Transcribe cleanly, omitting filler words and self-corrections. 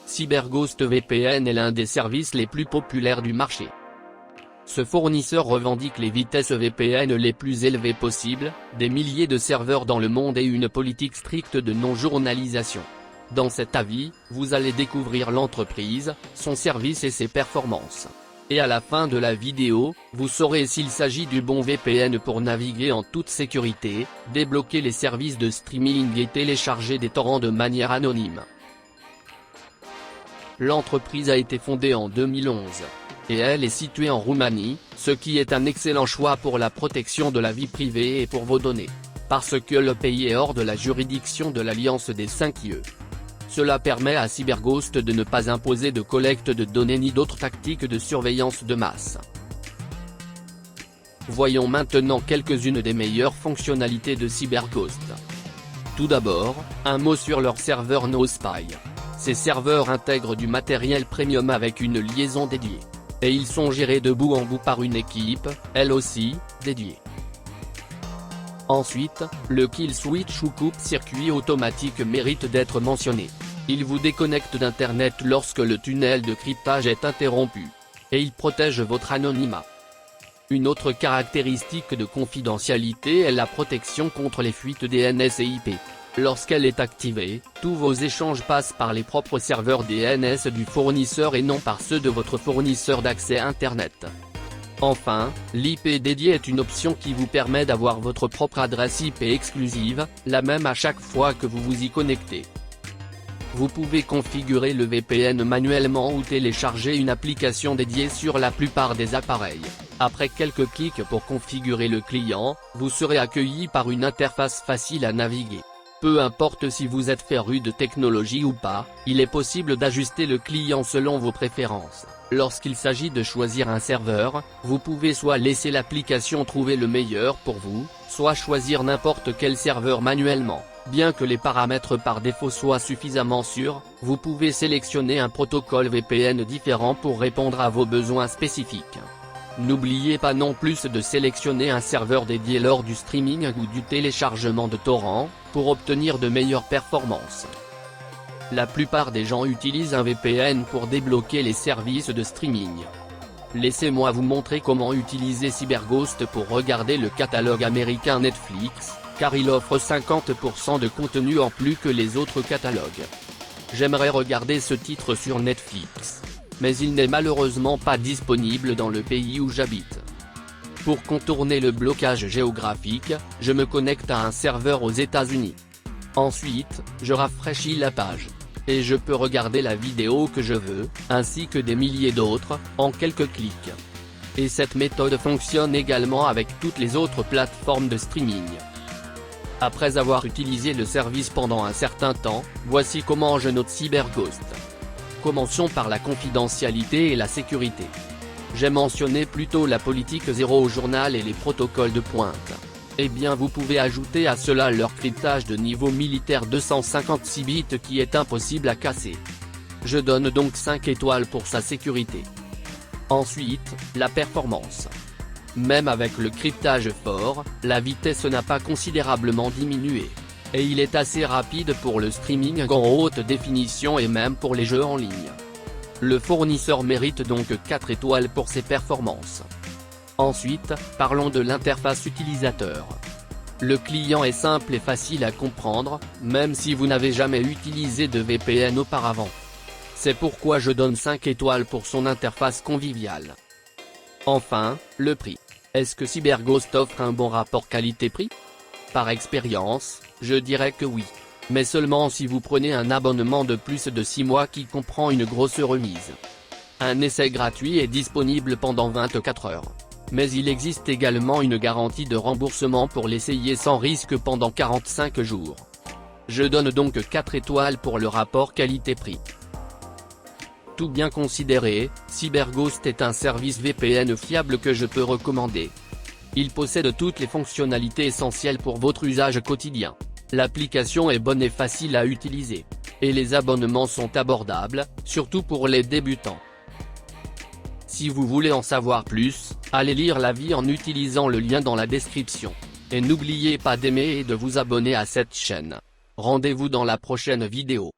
CyberGhost VPN est l'un des services les plus populaires du marché. Ce fournisseur revendique les vitesses VPN les plus élevées possibles, des milliers de serveurs dans le monde et une politique stricte de non-journalisation. Dans cet avis, vous allez découvrir l'entreprise, son service et ses performances. Et à la fin de la vidéo, vous saurez s'il s'agit du bon VPN pour naviguer en toute sécurité, débloquer les services de streaming et télécharger des torrents de manière anonyme. L'entreprise a été fondée en 2011. Et elle est située en Roumanie, ce qui est un excellent choix pour la protection de la vie privée et pour vos données. Parce que le pays est hors de la juridiction de l'Alliance des 5 IE. Cela permet à CyberGhost de ne pas imposer de collecte de données ni d'autres tactiques de surveillance de masse. Voyons maintenant quelques-unes des meilleures fonctionnalités de CyberGhost. Tout d'abord, un mot sur leur serveur NoSpy. Ces serveurs intègrent du matériel premium avec une liaison dédiée. Et ils sont gérés de bout en bout par une équipe, elle aussi, dédiée. Ensuite, le kill switch ou coupe-circuit automatique mérite d'être mentionné. Il vous déconnecte d'Internet lorsque le tunnel de cryptage est interrompu. Et il protège votre anonymat. Une autre caractéristique de confidentialité est la protection contre les fuites DNS et IP. Lorsqu'elle est activée, tous vos échanges passent par les propres serveurs DNS du fournisseur et non par ceux de votre fournisseur d'accès Internet. Enfin, l'IP dédié est une option qui vous permet d'avoir votre propre adresse IP exclusive, la même à chaque fois que vous vous y connectez. Vous pouvez configurer le VPN manuellement ou télécharger une application dédiée sur la plupart des appareils. Après quelques clics pour configurer le client, vous serez accueilli par une interface facile à naviguer. Peu importe si vous êtes féru de technologie ou pas, il est possible d'ajuster le client selon vos préférences. Lorsqu'il s'agit de choisir un serveur, vous pouvez soit laisser l'application trouver le meilleur pour vous, soit choisir n'importe quel serveur manuellement. Bien que les paramètres par défaut soient suffisamment sûrs, vous pouvez sélectionner un protocole VPN différent pour répondre à vos besoins spécifiques. N'oubliez pas non plus de sélectionner un serveur dédié lors du streaming ou du téléchargement de torrents, pour obtenir de meilleures performances. La plupart des gens utilisent un VPN pour débloquer les services de streaming. Laissez-moi vous montrer comment utiliser CyberGhost pour regarder le catalogue américain Netflix, car il offre 50% de contenu en plus que les autres catalogues. J'aimerais regarder ce titre sur Netflix. Mais il n'est malheureusement pas disponible dans le pays où j'habite. Pour contourner le blocage géographique, je me connecte à un serveur aux États-Unis. Ensuite, je rafraîchis la page. Et je peux regarder la vidéo que je veux, ainsi que des milliers d'autres, en quelques clics. Et cette méthode fonctionne également avec toutes les autres plateformes de streaming. Après avoir utilisé le service pendant un certain temps, voici comment je note CyberGhost. Commençons par la confidentialité et la sécurité. J'ai mentionné plus tôt la politique zéro au journal et les protocoles de pointe. Eh bien vous pouvez ajouter à cela leur cryptage de niveau militaire 256 bits qui est impossible à casser. Je donne donc 5 étoiles pour sa sécurité. Ensuite, la performance. Même avec le cryptage fort, la vitesse n'a pas considérablement diminué. Et il est assez rapide pour le streaming en haute définition et même pour les jeux en ligne. Le fournisseur mérite donc 4 étoiles pour ses performances. Ensuite, parlons de l'interface utilisateur. Le client est simple et facile à comprendre, même si vous n'avez jamais utilisé de VPN auparavant. C'est pourquoi je donne 5 étoiles pour son interface conviviale. Enfin, le prix. Est-ce que CyberGhost offre un bon rapport qualité-prix ? Par expérience, je dirais que oui. Mais seulement si vous prenez un abonnement de plus de 6 mois qui comprend une grosse remise. Un essai gratuit est disponible pendant 24 heures. Mais il existe également une garantie de remboursement pour l'essayer sans risque pendant 45 jours. Je donne donc 4 étoiles pour le rapport qualité-prix. Tout bien considéré, CyberGhost est un service VPN fiable que je peux recommander. Il possède toutes les fonctionnalités essentielles pour votre usage quotidien. L'application est bonne et facile à utiliser. Et les abonnements sont abordables, surtout pour les débutants. Si vous voulez en savoir plus, allez lire l'avis en utilisant le lien dans la description. Et n'oubliez pas d'aimer et de vous abonner à cette chaîne. Rendez-vous dans la prochaine vidéo.